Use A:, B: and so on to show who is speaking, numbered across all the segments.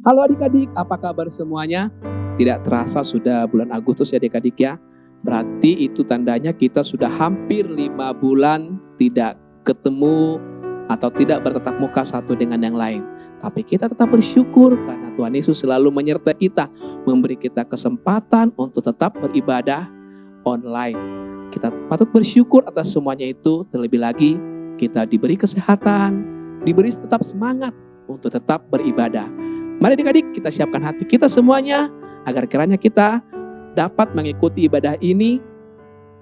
A: Halo adik-adik, apa kabar semuanya? Tidak terasa sudah bulan Agustus ya adik-adik ya. Berarti itu tandanya kita sudah hampir 5 bulan tidak ketemu atau tidak bertatap muka satu dengan yang lain. Tapi kita tetap bersyukur karena Tuhan Yesus selalu menyertai kita, memberi kita kesempatan untuk tetap beribadah online. Kita patut bersyukur atas semuanya itu, terlebih lagi kita diberi kesehatan, diberi tetap semangat untuk tetap beribadah. Mari adik-adik kita siapkan hati kita semuanya agar kiranya kita dapat mengikuti ibadah ini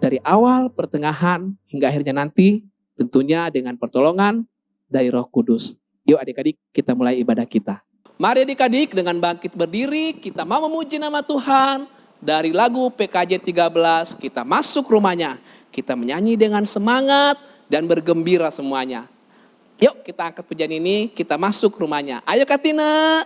A: dari awal, pertengahan, hingga akhirnya nanti tentunya dengan pertolongan dari Roh Kudus. Yuk adik-adik kita mulai ibadah kita. Mari adik-adik dengan bangkit berdiri kita mau memuji nama Tuhan. Dari lagu PKJ 13 kita masuk rumahnya. Kita menyanyi dengan semangat dan bergembira semuanya. Yuk kita angkat pujian ini, kita masuk rumahnya. Ayo Katina.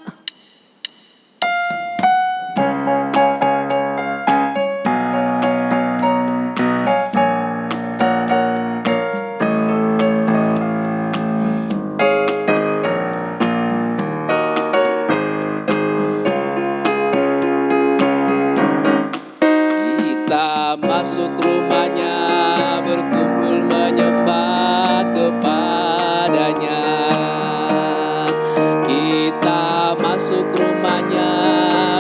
A: Kita masuk rumahnya, berkumpul menyembah kepadanya. Kita masuk rumahnya,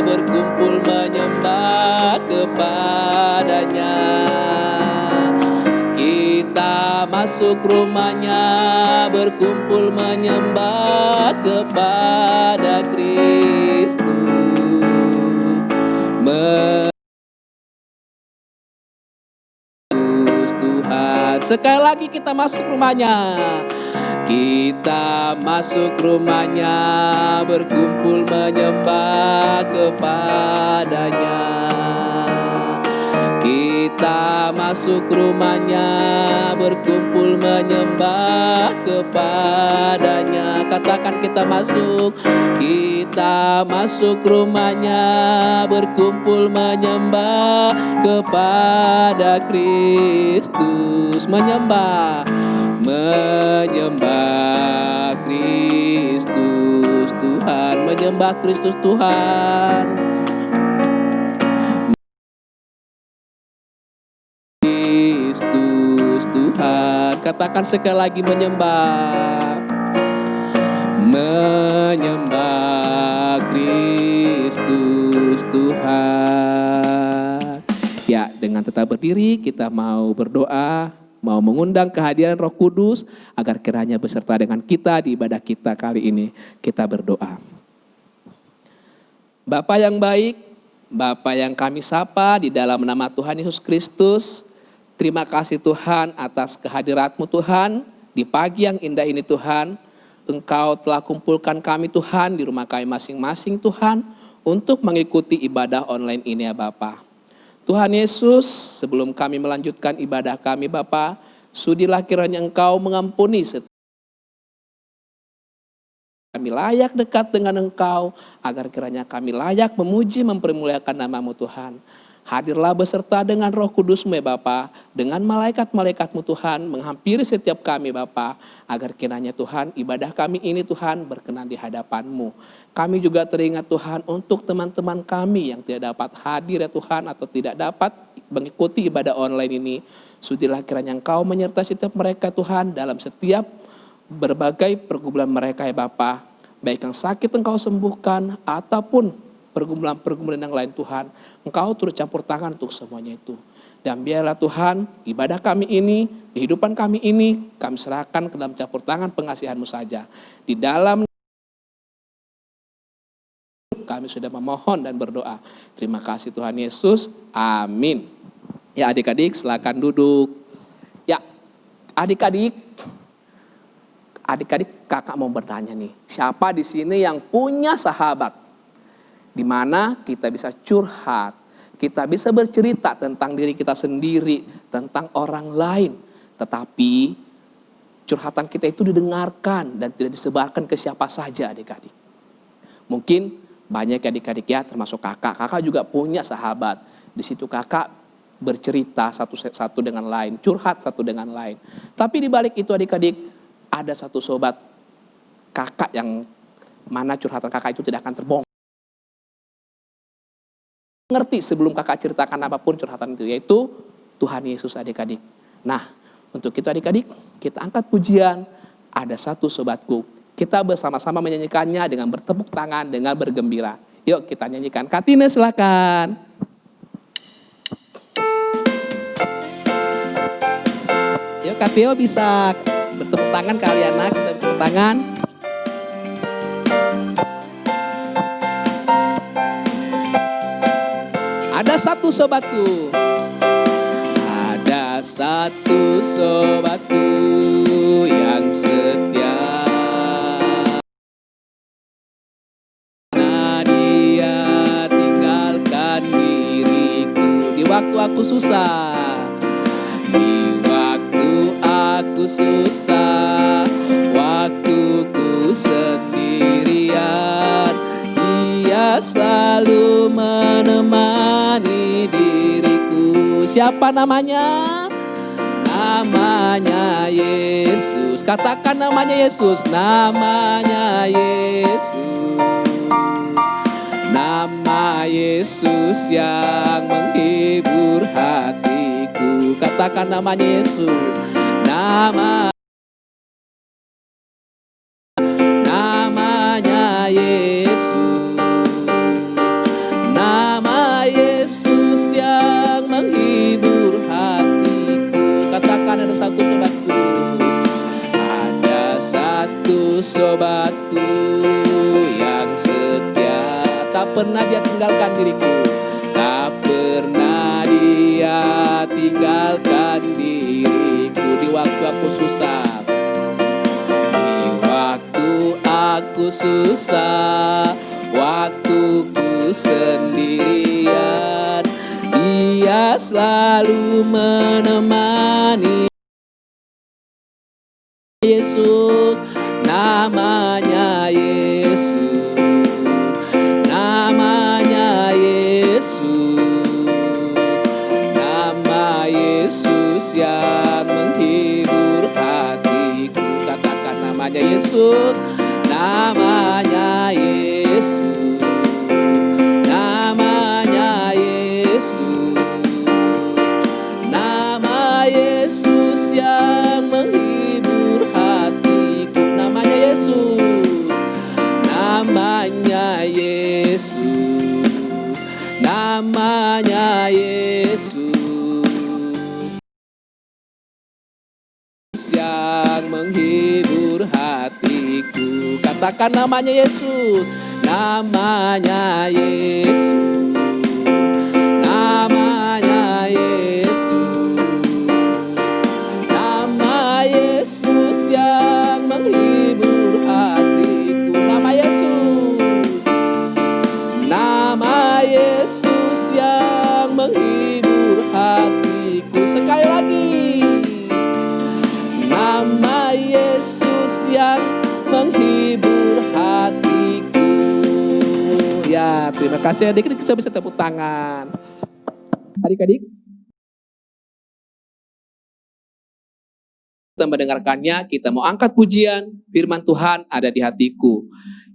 A: berkumpul menyembah kepadanya. Kita masuk rumahnya, berkumpul menyembah kepada Kristus. Tuhan, sekali lagi kita masuk rumahnya. Kita masuk rumahnya, berkumpul menyembah kepadanya. Kita masuk rumahnya, berkumpul menyembah kepadanya. Katakan kita masuk. Kita masuk rumahnya, berkumpul menyembah kepada Kristus. Menyembah Kristus Tuhan. Menyembah Kristus Tuhan. Kristus Tuhan. Katakan sekali lagi menyembah Kristus Tuhan. Ya, dengan tetap berdiri kita mau berdoa, mau mengundang kehadiran Roh Kudus agar kiranya beserta dengan kita di ibadah kita kali ini. Kita berdoa. Bapa yang baik, Bapa yang kami sapa di dalam nama Tuhan Yesus Kristus, terima kasih Tuhan atas kehadirat-Mu Tuhan di pagi yang indah ini Tuhan. Engkau telah kumpulkan kami Tuhan di rumah kami masing-masing Tuhan untuk mengikuti ibadah online ini ya Bapa. Tuhan Yesus, sebelum kami melanjutkan ibadah kami Bapa, sudilah kiranya Engkau mengampuni setiap kami layak dekat dengan Engkau, agar kiranya kami layak memuji mempermuliakan nama-Mu Tuhan. Hadirlah beserta dengan Roh Kudus-Mu ya Bapa, dengan malaikat-malaikat-Mu Tuhan, menghampiri setiap kami Bapa, agar kiranya Tuhan ibadah kami ini Tuhan berkenan di hadapan-Mu. Kami juga teringat Tuhan untuk teman-teman kami yang tidak dapat hadir ya Tuhan, atau tidak dapat mengikuti ibadah online ini. Sudilah kiranya Engkau menyertai setiap mereka Tuhan dalam setiap berbagai pergumulan mereka ya Bapa, baik yang sakit Engkau sembuhkan ataupun pergumulan-pergumulan yang lain Tuhan, Engkau turut campur tangan untuk semuanya itu. Dan biarlah Tuhan ibadah kami ini, kehidupan kami ini, kami serahkan ke dalam campur tangan pengasihan-Mu saja. Di dalam kami sudah memohon dan berdoa. Terima kasih Tuhan Yesus, amin. Ya adik-adik silakan duduk. Ya adik-adik kakak mau bertanya nih, siapa di sini yang punya sahabat? Di mana kita bisa curhat, kita bisa bercerita tentang diri kita sendiri, tentang orang lain. Tetapi curhatan kita itu didengarkan dan tidak disebarkan ke siapa saja adik-adik. Mungkin banyak adik-adik ya, termasuk kakak. Kakak juga punya sahabat. Di situ kakak bercerita satu dengan lain, curhat satu dengan lain. Tapi di balik itu adik-adik, ada satu sobat kakak yang mana curhatan kakak itu tidak akan terbongkar. Ngerti sebelum kakak ceritakan apapun curhatan itu, yaitu Tuhan Yesus adik-adik. Nah, untuk itu adik-adik, kita angkat pujian. Ada satu sobatku. Kita bersama-sama menyanyikannya dengan bertepuk tangan, dengan bergembira. Yuk kita nyanyikan. Katine silakan. Yuk Katio bisa bertepuk tangan kalian, kita bertepuk tangan. Ada satu sobatku. Ada satu sobatku yang setia. Nah, dia tinggalkan diriku di waktu aku susah. Di waktu aku susah, waktuku sendirian, dia selalu menemani diriku. Siapa namanya? Namanya Yesus. Katakan namanya Yesus. Namanya Yesus. Nama Yesus yang menghibur hatiku. Katakan namanya Yesus. Namanya Yesus. Nama Yesus yang menghibur hatiku. Katakan ada satu sobatku. Ada satu sobatku yang setia. Tak pernah dia tinggalkan diriku. Tak pernah dia tinggalkan diriku di waktu aku susah. Di waktu aku susah, waktuku sendirian, dia selalu menemani. Yesus, namanya Yesus. Namanya Yesus. Nama Yesus yang menghibur hatiku. Katakan namanya Yesus. Namanya Yesus. Namanya Yesus. Nama Yesus yang menghibur hatiku. Namanya Yesus. Namanya Yesus. Namanya Yesus yang menghibur hatiku. Katakan namanya Yesus. Namanya Yesus. Namanya Yesus. Nama Yesus yang menghibur hatiku. Nama Yesus. Nama Yesus yang menghibur hatiku. Sekali lagi. Nama Yesus yang menghibur hatiku. Ya, terima kasih adik-adik, kita bisa tepuk tangan. Adik-adik, kita mendengarkannya, kita mau angkat pujian, firman Tuhan ada di hatiku.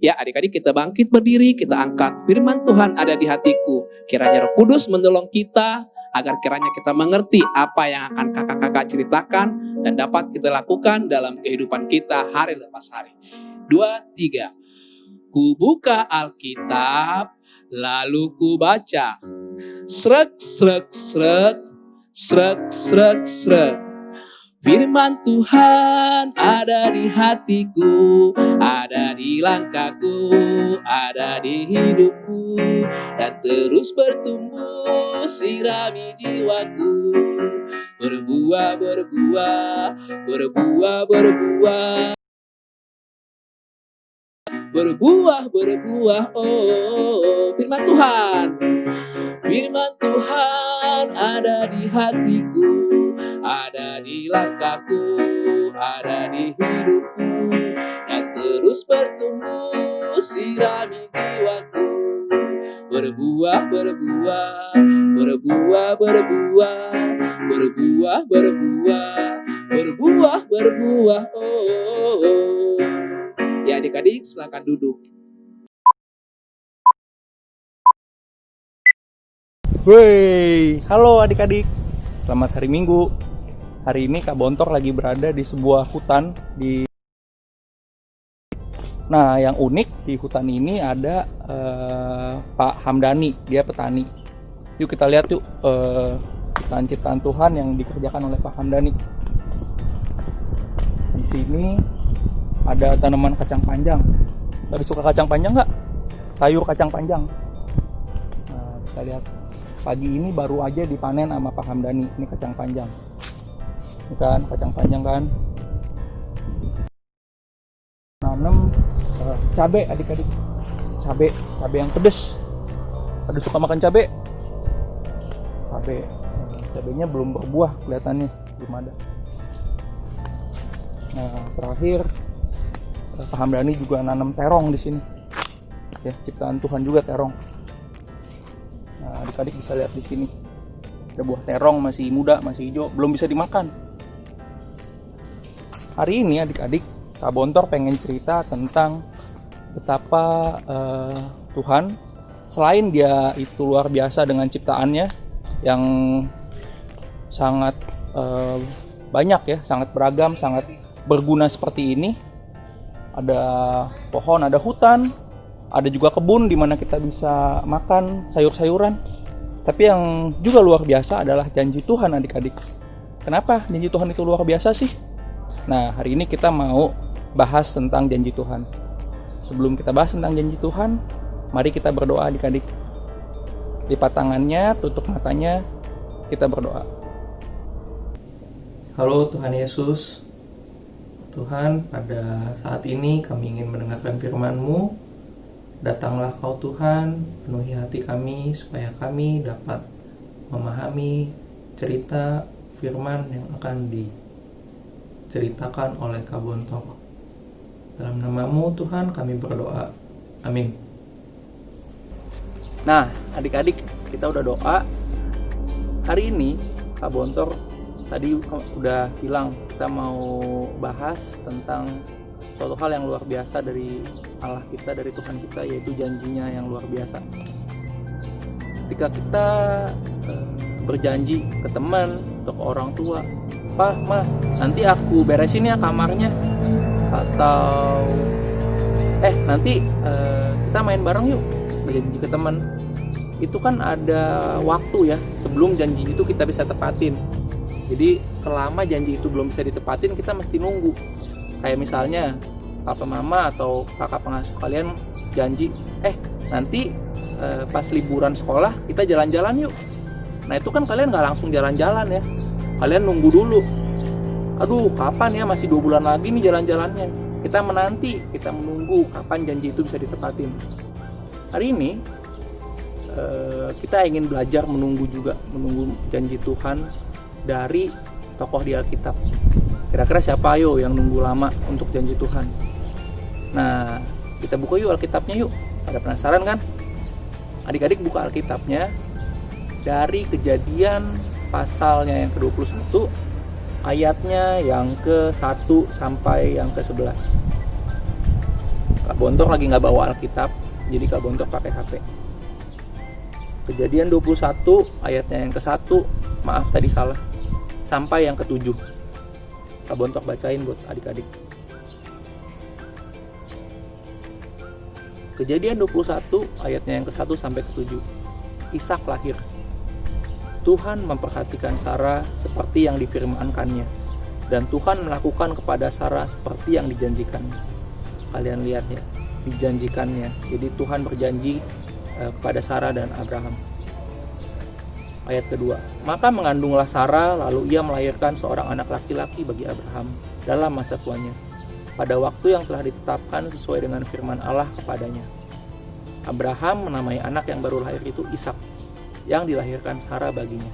A: Ya adik-adik, kita bangkit berdiri, kita angkat firman Tuhan ada di hatiku. Kiranya Roh Kudus menolong kita, agar kiranya kita mengerti apa yang akan kakak-kakak ceritakan dan dapat kita lakukan dalam kehidupan kita hari lepas hari. 2, 3. Ku buka Alkitab, lalu ku baca. Srek, srek, srek, srek, srek, srek. Firman Tuhan ada di hatiku, ada di langkahku, ada di hidupku, dan terus bertumbuh sirami jiwaku. Berbuah, berbuah, berbuah, berbuah. Berbuah, berbuah, oh firman Tuhan. Firman Tuhan ada di hatiku, ada di langkahku, ada di hidupku, dan terus bertumbuh sirami jiwaku. Berbuah, berbuah, berbuah, berbuah, berbuah, berbuah, berbuah, berbuah, oh. Ya adik-adik silakan duduk.
B: Wey, halo adik-adik. Selamat hari Minggu. Hari ini Kak Bontor lagi berada di sebuah hutan Nah, yang unik di hutan ini ada Pak Hamdani, dia petani. Yuk kita lihat yuk ciptaan-ciptaan Tuhan yang dikerjakan oleh Pak Hamdani. Di sini ada tanaman kacang panjang. Tadi suka kacang panjang nggak? Sayur kacang panjang. Nah, kita lihat. Pagi ini baru aja dipanen sama Pak Hamdani. Ini kacang panjang. Ini kan kacang panjang kan. Nanam cabai adik-adik. Cabai yang pedes. Ada suka makan cabai? Cabainya belum berbuah kelihatannya, belum ada. Nah, terakhir Pak Hamdani juga nanam terong di sini. Ya, ciptaan Tuhan juga terong. Nah, adik-adik bisa lihat di sini. Ada buah terong masih muda, masih hijau, belum bisa dimakan. Hari ini adik-adik, Kak Bontor pengen cerita tentang betapa Tuhan, selain dia itu luar biasa dengan ciptaannya yang sangat banyak ya, sangat beragam, sangat berguna seperti ini. Ada pohon, ada hutan, ada juga kebun di mana kita bisa makan sayur-sayuran. Tapi yang juga luar biasa adalah janji Tuhan adik-adik. Kenapa janji Tuhan itu luar biasa sih? Nah, hari ini kita mau bahas tentang janji Tuhan. Sebelum kita bahas tentang janji Tuhan, mari kita berdoa adik-adik. Lipat tangannya, tutup matanya, kita berdoa. Halo Tuhan Yesus. Tuhan, pada saat ini kami ingin mendengarkan firman-Mu. Datanglah Kau Tuhan, penuhi hati kami supaya kami dapat memahami cerita firman yang akan diceritakan oleh Kak Bontor. Dalam nama-Mu Tuhan kami berdoa. Amin. Nah, adik-adik, kita udah doa. Hari ini Kak Bontor tadi udah bilang kita mau bahas tentang suatu hal yang luar biasa dari Allah kita, dari Tuhan kita, yaitu janjinya yang luar biasa. Ketika kita berjanji ke teman atau ke orang tua, "Pak, Ma, nanti aku beresin ya kamarnya," atau nanti kita main bareng yuk, berjanji ke teman. Itu kan ada waktu ya sebelum janji itu kita bisa tepatin. Jadi selama janji itu belum bisa ditepatin, kita mesti nunggu. Kayak misalnya papa mama atau kakak pengasuh kalian janji, nanti pas liburan sekolah kita jalan-jalan yuk. Nah itu kan kalian nggak langsung jalan-jalan ya, kalian nunggu dulu. Aduh, kapan ya, masih 2 bulan lagi nih jalan-jalannya. Kita menanti, kita menunggu kapan janji itu bisa ditepatin. Hari ini kita ingin belajar menunggu juga, menunggu janji Tuhan dari tokoh di Alkitab. Kira-kira siapa ayo yang nunggu lama untuk janji Tuhan? Nah, kita buka yuk Alkitabnya yuk. Pada penasaran kan? Adik-adik buka Alkitabnya dari Kejadian pasalnya yang ke-21, ayatnya yang ke-1 sampai yang ke-11. Kak Bontor lagi nggak bawa Alkitab, jadi Kak Bontor pakai HP. Kejadian 21 ayatnya yang ke-1, maaf tadi salah, sampai yang ke-7. Kak Bontor bacain buat adik-adik. Kejadian 21 ayatnya yang ke-1 sampai ke-7. Ishak lahir. Tuhan memperhatikan Sarah seperti yang difirmankannya, dan Tuhan melakukan kepada Sarah seperti yang dijanjikannya. Kalian lihat ya, dijanjikannya. Jadi Tuhan berjanji kepada Sarah dan Abraham. Ayat kedua, maka mengandunglah Sarah, lalu ia melahirkan seorang anak laki-laki bagi Abraham dalam masa tuanya, pada waktu yang telah ditetapkan sesuai dengan firman Allah kepadanya. Abraham menamai anak yang baru lahir itu Ishak, yang dilahirkan Sarah baginya.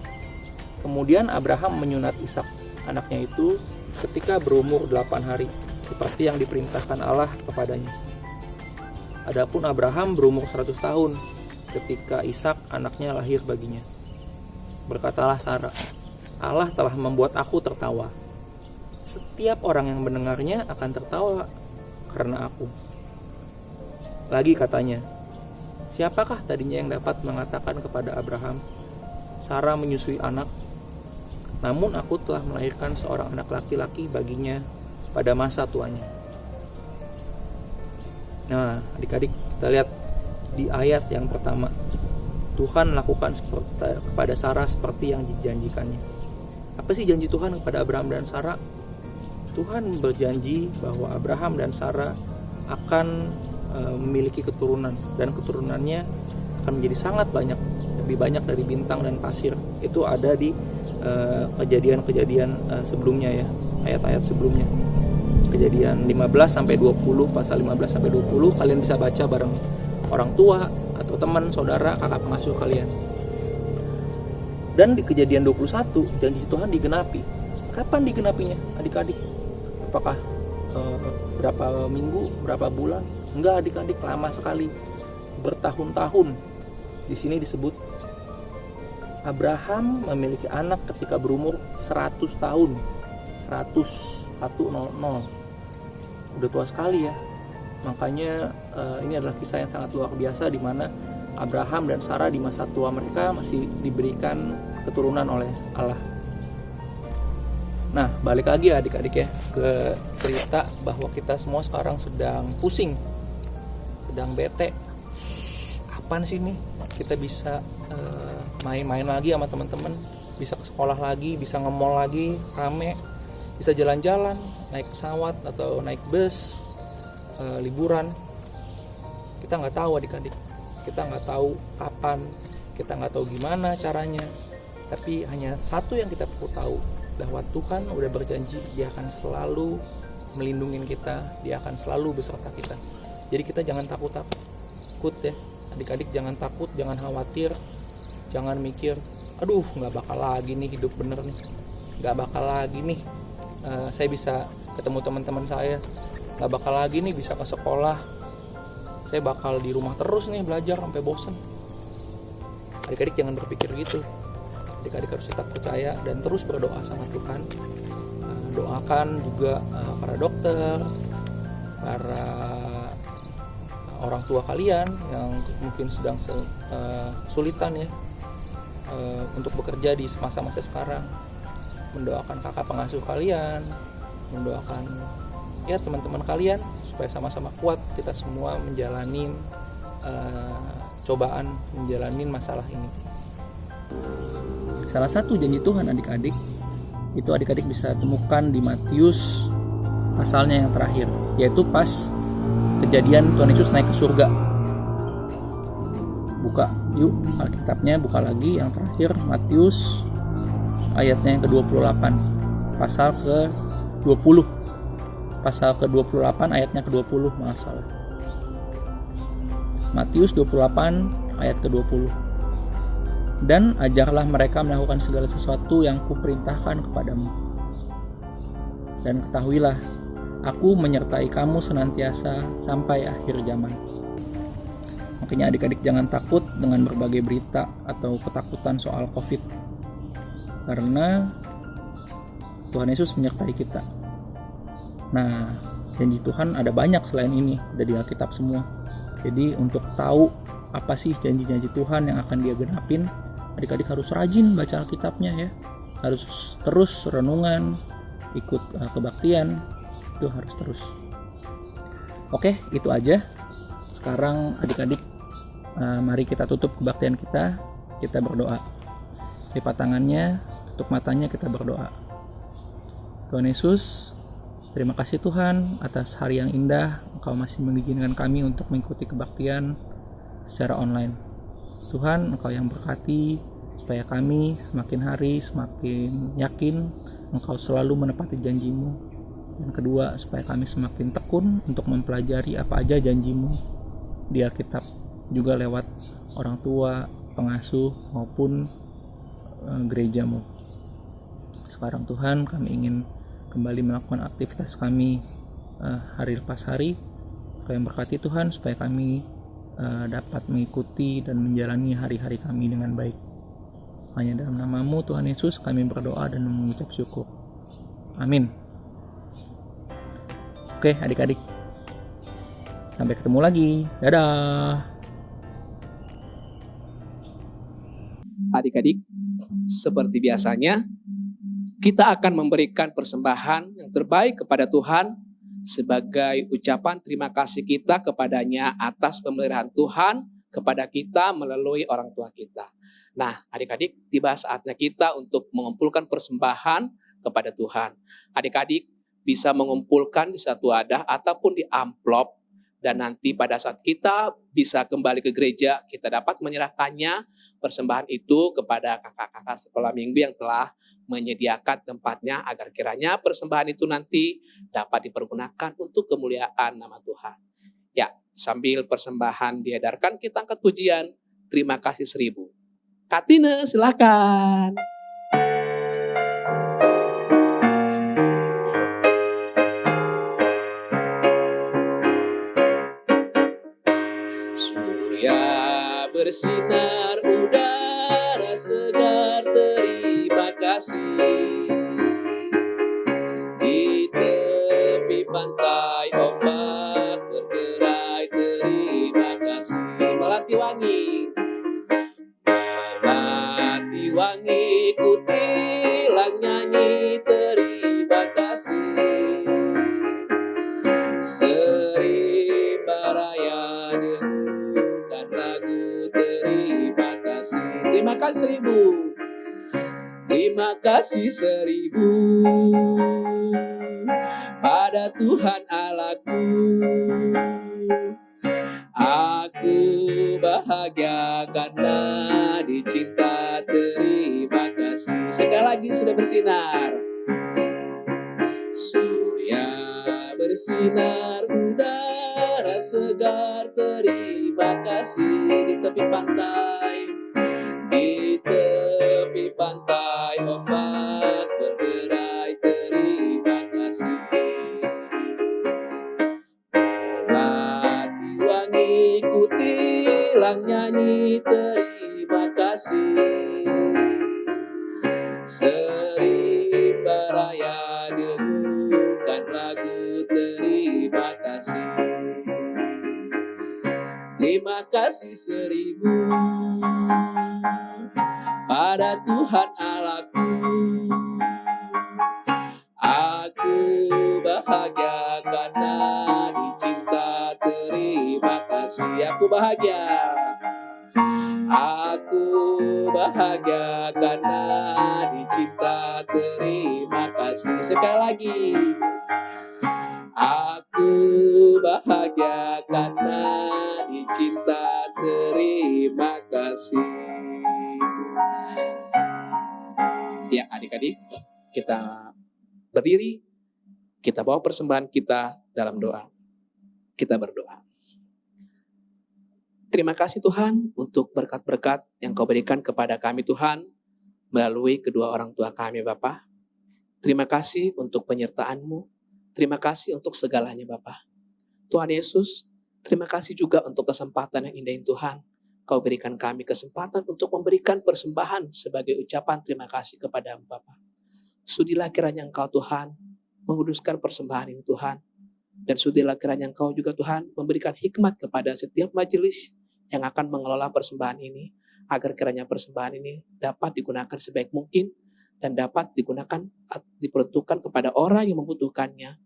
B: Kemudian Abraham menyunat Ishak, anaknya itu, ketika berumur 8 hari, seperti yang diperintahkan Allah kepadanya. Adapun Abraham berumur 100 tahun, ketika Ishak anaknya lahir baginya. Berkatalah Sarah, Allah telah membuat aku tertawa. Setiap orang yang mendengarnya akan tertawa karena aku. Lagi katanya, siapakah tadinya yang dapat mengatakan kepada Abraham, Sarah menyusui anak. Namun aku telah melahirkan seorang anak laki-laki baginya pada masa tuanya. Nah, adik-adik, kita lihat di ayat yang pertama. Tuhan lakukan kepada Sarah seperti yang dijanjikannya. Apa sih janji Tuhan kepada Abraham dan Sarah? Tuhan berjanji bahwa Abraham dan Sarah akan memiliki keturunan, dan keturunannya akan menjadi sangat banyak, lebih banyak dari bintang dan pasir. Itu ada di kejadian-kejadian sebelumnya ya, ayat-ayat sebelumnya. Kejadian 15 sampai 20, pasal 15 sampai 20 kalian bisa baca bareng orang tua atau teman, saudara, kakak pengasuh kalian. Dan di kejadian 21 janji Tuhan digenapi. Kapan digenapinya adik-adik? Apakah berapa minggu, berapa bulan? Enggak adik-adik, lama sekali, bertahun-tahun. Di sini disebut Abraham memiliki anak ketika berumur 100 tahun. 100. Udah tua sekali ya. Makanya ini adalah kisah yang sangat luar biasa, di mana Abraham dan Sarah di masa tua mereka masih diberikan keturunan oleh Allah. Nah, balik lagi ya adik-adik ya ke cerita bahwa kita semua sekarang sedang pusing, sedang bete. Kapan sih nih kita bisa main-main lagi sama teman-teman, bisa ke sekolah lagi, bisa nge-mall lagi rame, bisa jalan-jalan, naik pesawat atau naik bus, liburan. Kita nggak tahu adik-adik, kita nggak tahu kapan, kita nggak tahu gimana caranya, tapi hanya satu yang kita perlu tahu, bahwa Tuhan udah berjanji Dia akan selalu melindungi kita, Dia akan selalu beserta kita. Jadi kita jangan takut ya adik-adik, jangan takut, jangan khawatir, jangan mikir aduh nggak bakal lagi nih hidup bener nih, nggak bakal lagi nih saya bisa ketemu teman-teman saya, nggak bakal lagi nih bisa ke sekolah, saya bakal di rumah terus nih belajar sampai bosen. Adik-adik jangan berpikir gitu. Adik-adik harus tetap percaya dan terus berdoa sama Tuhan. Doakan juga para dokter, para orang tua kalian yang mungkin sedang kesulitan ya untuk bekerja di masa-masa sekarang. Mendoakan kakak pengasuh kalian, mendoakan ya teman-teman kalian supaya sama-sama kuat kita semua menjalani cobaan, menjalani masalah ini. Salah satu janji Tuhan adik-adik itu adik-adik bisa temukan di Matius pasalnya yang terakhir, yaitu pas kejadian Tuhan Yesus naik ke surga. Buka yuk Alkitabnya, buka lagi yang terakhir, Matius ayatnya yang ke-28, pasal ke-20. Pasal ke-28 ayatnya ke-20, maaf salah. Matius 28 ayat ke-20. Dan ajarlah mereka melakukan segala sesuatu yang kuperintahkan kepadamu. Dan ketahuilah, aku menyertai kamu senantiasa sampai akhir zaman. Makanya adik-adik jangan takut dengan berbagai berita atau ketakutan soal COVID. Karena Tuhan Yesus menyertai kita. Nah, janji Tuhan ada banyak selain ini, ada di Alkitab semua. Jadi untuk tahu apa sih janji-janji Tuhan yang akan Dia genapin, adik-adik harus rajin baca Alkitabnya ya. Harus terus renungan, ikut kebaktian, itu harus terus. Oke, itu aja. Sekarang adik-adik mari kita tutup kebaktian kita berdoa. Lipat tangannya, tutup matanya, kita berdoa. Tuhan Yesus, terima kasih Tuhan atas hari yang indah. Engkau masih mengizinkan kami untuk mengikuti kebaktian secara online. Tuhan, Engkau yang berkati supaya kami semakin hari semakin yakin Engkau selalu menepati janji-Mu. Dan kedua, supaya kami semakin tekun untuk mempelajari apa aja janji-Mu di Alkitab, juga lewat orang tua, pengasuh maupun gereja-Mu. Sekarang Tuhan, kami ingin kembali melakukan aktivitas kami hari lepas hari. Kau yang berkati Tuhan supaya kami dapat mengikuti dan menjalani hari-hari kami dengan baik. Hanya dalam nama-Mu Tuhan Yesus kami berdoa dan mengucap syukur. Amin. Oke adik-adik, sampai ketemu lagi. Dadah.
A: Adik-adik, seperti biasanya, kita akan memberikan persembahan yang terbaik kepada Tuhan sebagai ucapan terima kasih kita kepadanya atas pemeliharaan Tuhan kepada kita melalui orang tua kita. Nah, adik-adik, tiba saatnya kita untuk mengumpulkan persembahan kepada Tuhan. Adik-adik bisa mengumpulkan di satu wadah ataupun di amplop, dan nanti pada saat kita bisa kembali ke gereja, kita dapat menyerahkannya persembahan itu kepada kakak-kakak sekolah minggu yang telah menyediakan tempatnya agar kiranya persembahan itu nanti dapat dipergunakan untuk kemuliaan nama Tuhan. Ya, sambil persembahan diedarkan, kita angkat pujian Terima Kasih 1000. Kak Tine, silakan. Surya bersinar, udara segar, terima kasih. Di tepi pantai ombak berderai, terima kasih. Melati wangi, melati wangi, kutilang nyanyi, terima kasih. Serimba raya dengukan lagu, terima kasih. Terima kasih 1000. Terima kasih 1000 pada Tuhan Allahku. Aku bahagia karena dicinta, terima kasih. Sekali lagi sudah bersinar. Surya bersinar, udara segar, terima kasih. Di tepi pantai, di tepi pantai ombak berderai, terima kasih. Melati wangi, kutilang nyanyi, terima kasih. Serimba raya dengukan lagu, terima kasih. Terima kasih 1000 pada Tuhan Allahku. Aku bahagia karena dicinta, terima kasih. Aku bahagia. Aku bahagia karena dicinta, terima kasih. Sekali lagi. Aku bahagia karena dicinta, terima kasih. Ya, adik-adik, kita berdiri, kita bawa persembahan kita dalam doa. Kita berdoa. Terima kasih Tuhan untuk berkat-berkat yang Kau berikan kepada kami Tuhan melalui kedua orang tua kami Bapa. Terima kasih untuk penyertaan-Mu. Terima kasih untuk segalanya Bapa. Tuhan Yesus, terima kasih juga untuk kesempatan yang indah ini Tuhan. Kau berikan kami kesempatan untuk memberikan persembahan sebagai ucapan terima kasih kepada-Mu Bapa. Sudilah kiranya Engkau Tuhan menguduskan persembahan ini Tuhan. Dan sudilah kiranya Engkau juga Tuhan memberikan hikmat kepada setiap majelis yang akan mengelola persembahan ini. Agar kiranya persembahan ini dapat digunakan sebaik mungkin dan dapat digunakan, diperuntukkan kepada orang yang membutuhkannya.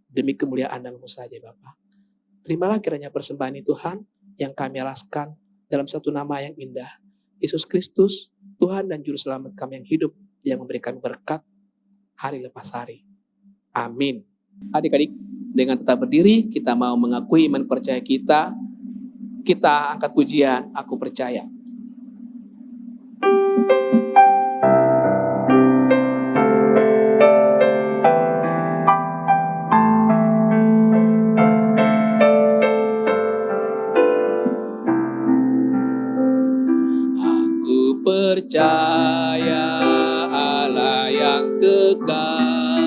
A: Demi kemuliaan nama-Mu saja Bapa. Terimalah kiranya persembahan ini Tuhan yang kami alaskan dalam satu nama yang indah. Yesus Kristus, Tuhan dan Juru Selamat kami yang hidup, yang memberikan berkat hari lepas hari. Amin. Adik-adik, dengan tetap berdiri, kita mau mengakui iman percaya kita. Kita angkat pujian, Aku Percaya. Aku percaya Allah yang kekal,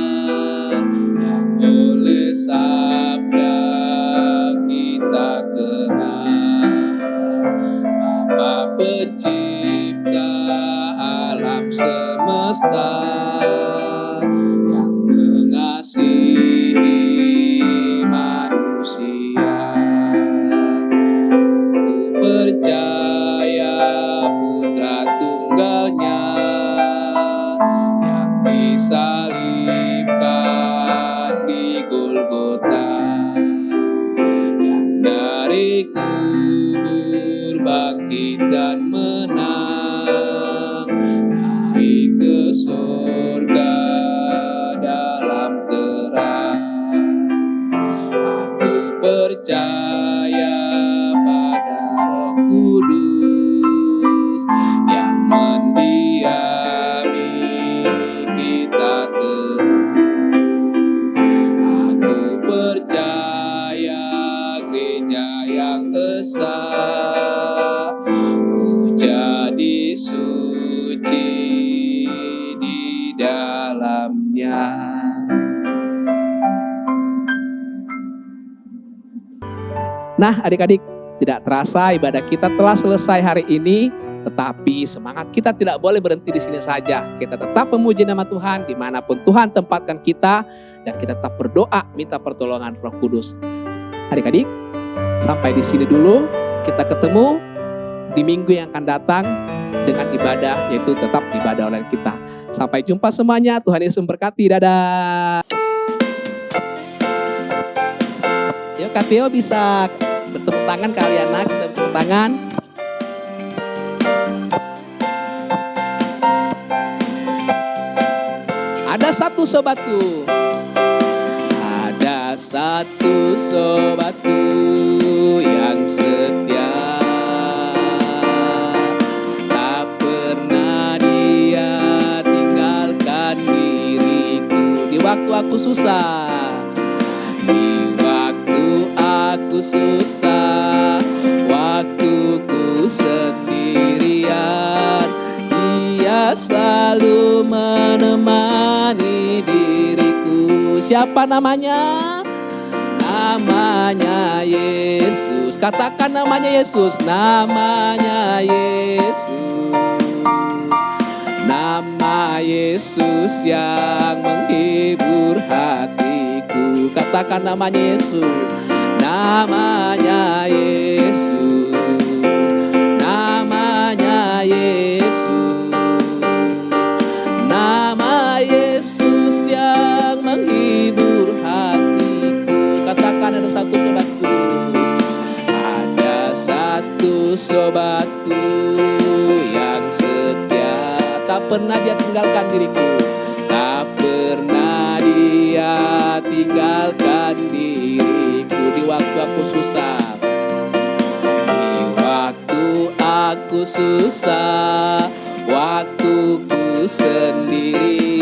A: yang oleh sabda kita kenal. Bapa pencipta alam semesta, yang mengasihi manusia. Aku percaya Putra Tunggalnya dalamnya. Nah, adik-adik, tidak terasa ibadah kita telah selesai hari ini, tetapi semangat kita tidak boleh berhenti di sini saja. Kita tetap memuji nama Tuhan dimanapun Tuhan tempatkan kita, dan kita tetap berdoa minta pertolongan Roh Kudus. Adik-adik, sampai di sini dulu. Kita ketemu di minggu yang akan datang dengan ibadah, yaitu tetap ibadah online kita. Sampai jumpa semuanya. Tuhan Yesus memberkati. Dadah. Yuk Kak Tio bisa bertepuk tangan, kalian kita bertepuk tangan. Ada satu sobatku, ada satu sobatku yang setia, tak pernah dia tinggalkan diriku di waktu aku susah, di waktu aku susah, waktu ku sendirian, dia selalu menemani diriku. Siapa namanya? Namanya Yesus. Katakan namanya Yesus. Namanya Yesus. Nama Yesus yang menghibur hatiku. Katakan namanya Yesus. Namanya Yesus. Namanya Yesus. Nama Yesus yang menghibur hatiku. Katakan ada satu sobatku. Ada satu sobatku yang setia, tak pernah dia tinggalkan diriku. Tak pernah dia tinggalkan diriku di waktu aku susah. Di waktu aku susah, waktu ku sendirian,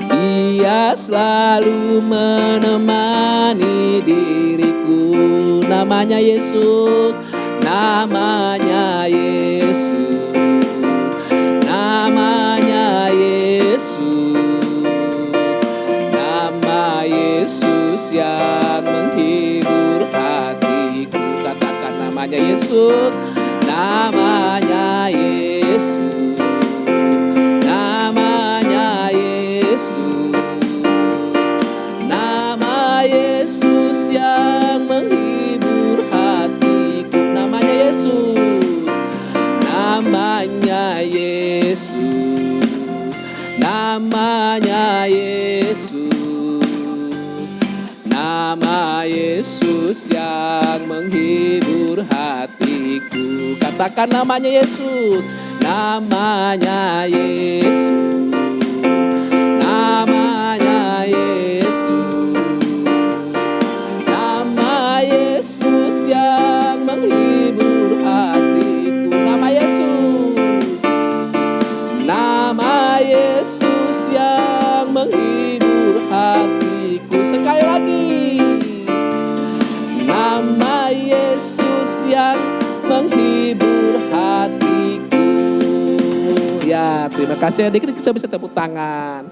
A: dia selalu menemani diriku. Namanya Yesus. Namanya Yesus. Namanya Yesus. Nama Yesus yang menghibur hatiku. Katakan namanya Yesus. Namanya Yesus. Namanya Yesus. Nama Yesus yang menghibur hatiku. Namanya Yesus. Namanya Yesus. Namanya Yesus. Nama Yesus yang menghibur hatiku. Katakan namanya Yesus. Namanya Yesus. Namanya Yesus. Nama Yesus yang menghibur hatiku. Nama Yesus. Nama Yesus yang menghibur hatiku. Sekali lagi. Nama Yesus yang menghibur hatiku. Ya, terima kasih adik-adik, bisa tepuk tangan.